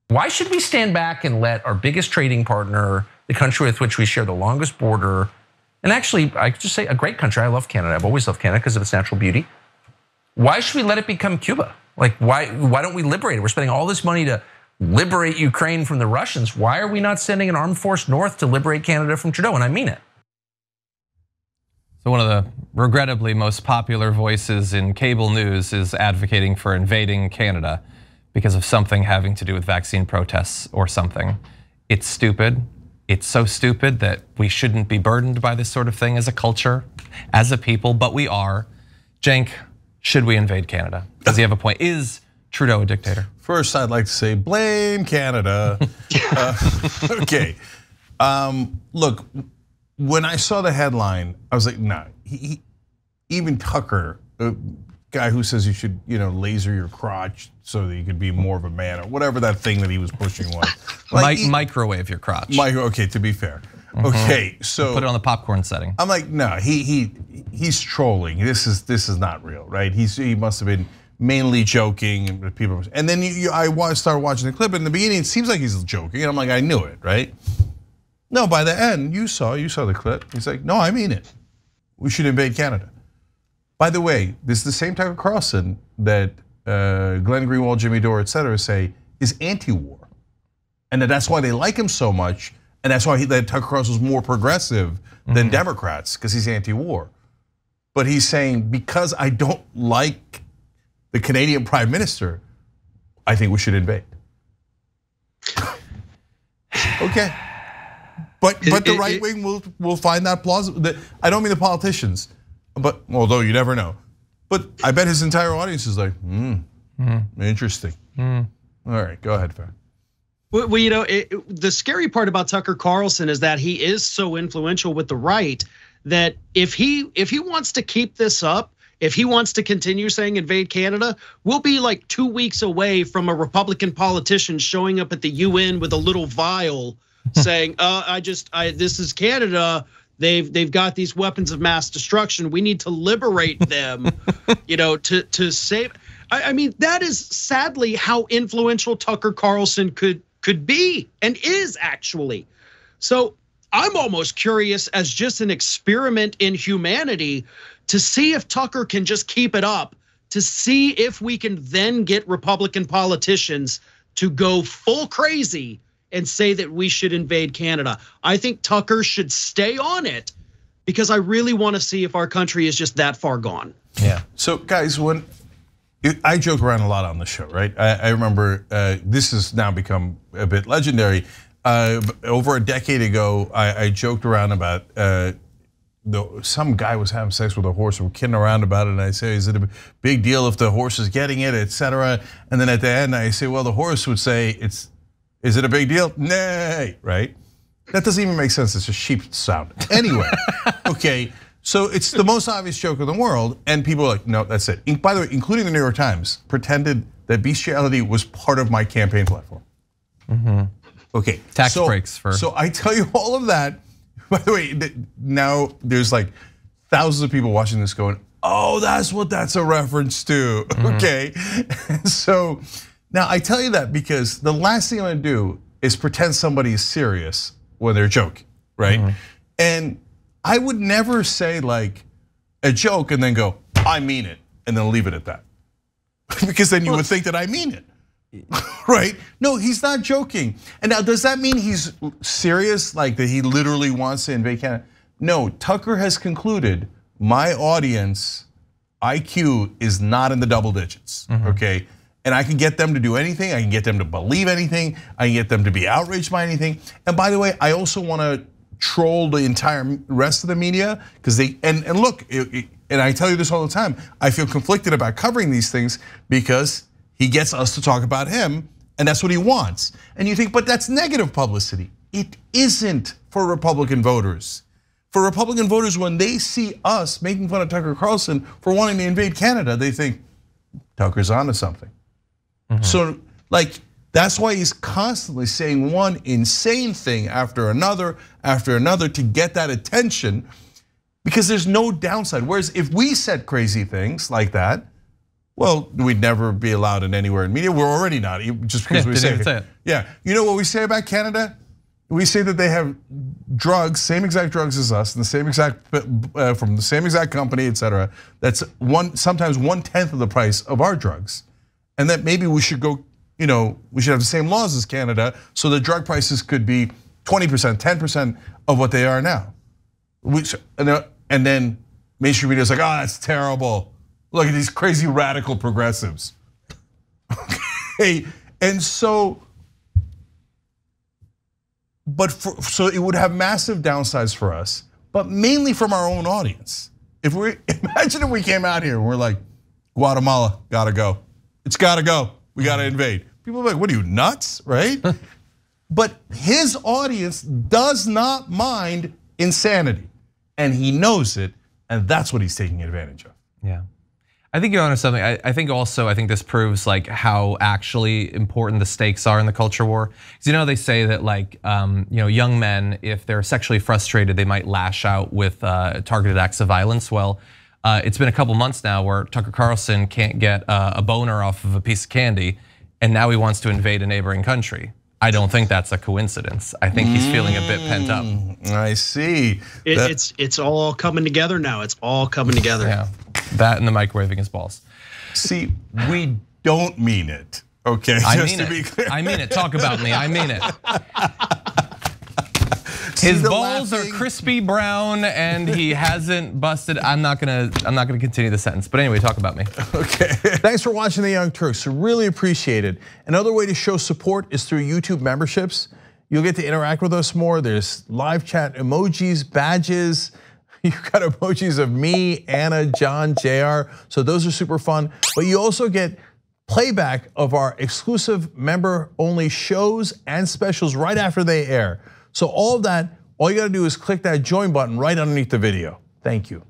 Why should we stand back and let our biggest trading partner, the country with which we share the longest border, and actually, I could just say a great country. I love Canada. I've always loved Canada because of its natural beauty. Why should we let it become Cuba? Like, why don't we liberate it? We're spending all this money to liberate Ukraine from the Russians. Why are we not sending an armed force north to liberate Canada from Trudeau? And I mean it. So one of the regrettably most popular voices in cable news is advocating for invading Canada because of something having to do with vaccine protests or something. It's stupid. It's so stupid that we shouldn't be burdened by this sort of thing as a culture, as a people, but we are. Cenk, should we invade Canada? Does he have a point? Is Trudeau a dictator? First, I'd like to say blame Canada. Okay, look, when I saw the headline, I was like, nah. Even Tucker, a guy who says you should, laser your crotch so that you could be more of a man, or whatever that thing that he was pushing was. Like, microwave your crotch. Okay, to be fair. Okay, so put it on the popcorn setting. I'm like, no, he's trolling. This is not real, right? He must have been mainly joking, and people. And then I started watching the clip. In the beginning, it seems like he's joking, and I'm like, I knew it, right? No, by the end, you saw the clip. He's like, no, I mean it. We should invade Canada. By the way, this is the same Tucker Carlson that Glenn Greenwald, Jimmy Dore, et cetera, say is anti-war, and that's why they like him so much, and that's why that Tucker Carlson is more progressive than Democrats, because he's anti-war. But he's saying, because I don't like the Canadian Prime Minister, I think we should invade. Okay. But the right wing will find that plausible. I don't mean the politicians, but although you never know. But I bet his entire audience is like, interesting. All right, go ahead, Farron. Well, the scary part about Tucker Carlson is that he is so influential with the right that if he wants to keep this up, if he wants to continue saying invade Canada, we'll be like 2 weeks away from a Republican politician showing up at the UN with a little vial saying, this is Canada. They've got these weapons of mass destruction. We need to liberate them, to save. I mean, that is sadly how influential Tucker Carlson could be and is actually. So I'm almost curious, as just an experiment in humanity, to see if Tucker can just keep it up, to see if we can then get Republican politicians to go full crazy and say that we should invade Canada. I think Tucker should stay on it, because I really want to see if our country is just that far gone. Yeah. So guys, when I joke around a lot on the show, right? I remember this has now become a bit legendary. Over a decade ago, I joked around about some guy was having sex with a horse. We're kidding around about it, and I say, "Is it a big deal if the horse is getting it, etc.?" And then at the end, I say, "Well, the horse would say Is it a big deal? Nay, right? That doesn't even make sense. It's just sheep sound. Anyway, okay. So it's the most obvious joke in the world, and people are like, no, that's it. By the way, including the New York Times pretended that bestiality was part of my campaign platform. Okay. Tax breaks for. So I tell you all of that. By the way, now there's like thousands of people watching this going, oh, that's what that's a reference to. Okay. So now I tell you that because the last thing I'm gonna do is pretend somebody is serious when they're joking, right? And I would never say like a joke and then go, I mean it, and then leave it at that. Because then you would think that I mean it, right? No, he's not joking. And now, does that mean he's serious, like that he literally wants to invade Canada? No, Tucker has concluded my audience IQ is not in the double digits, okay? And I can get them to do anything. I can get them to believe anything. I can get them to be outraged by anything. And by the way, I also want to troll the entire rest of the media because and look, and I tell you this all the time, I feel conflicted about covering these things because he gets us to talk about him, and that's what he wants. And you think, but that's negative publicity. It isn't for Republican voters. For Republican voters, when they see us making fun of Tucker Carlson for wanting to invade Canada, they think Tucker's onto something. So like, that's why he's constantly saying one insane thing after another to get that attention, because there's no downside. Whereas if we said crazy things like that, well, we'd never be allowed in anywhere in media. We're already not, just because we say it. Yeah, you know what we say about Canada? We say that they have drugs, same exact drugs as us, and the same exact from the same exact company, et cetera. That's sometimes 1/10 of the price of our drugs, and that maybe we should go. We should have the same laws as Canada, so the drug prices could be 20%, 10% of what they are now. And then mainstream media is like, oh, that's terrible. Look at these crazy radical progressives. Okay, and so. So it would have massive downsides for us, but mainly from our own audience. Imagine if we came out here and we're like, Guatemala, gotta go. It's gotta go, we gotta invade. People are like, what are you, nuts, right? But his audience does not mind insanity, and he knows it, and that's what he's taking advantage of. Yeah. I think you're onto something. I think this proves like how actually important the stakes are in the culture war. Because they say that like young men, if they're sexually frustrated, they might lash out with targeted acts of violence. Well, it's been a couple months now where Tucker Carlson can't get a boner off of a piece of candy, and now he wants to invade a neighboring country. I don't think that's a coincidence. I think he's feeling a bit pent up. I see. It's all coming together now. It's all coming together. Yeah, that and the microwaving his balls. See, we don't mean it. Okay, I mean it. I mean it. Talk about me. I mean it. His balls are crispy brown, and he hasn't busted. I'm not gonna continue the sentence. But anyway, talk about me. Okay. Thanks for watching the Young Turks. Really appreciate it. Another way to show support is through YouTube memberships. You'll get to interact with us more. There's live chat emojis, badges. You've got emojis of me, Anna, John, JR. So those are super fun. But you also get playback of our exclusive member-only shows and specials right after they air. So all of that, all you gotta do is click that join button right underneath the video. Thank you.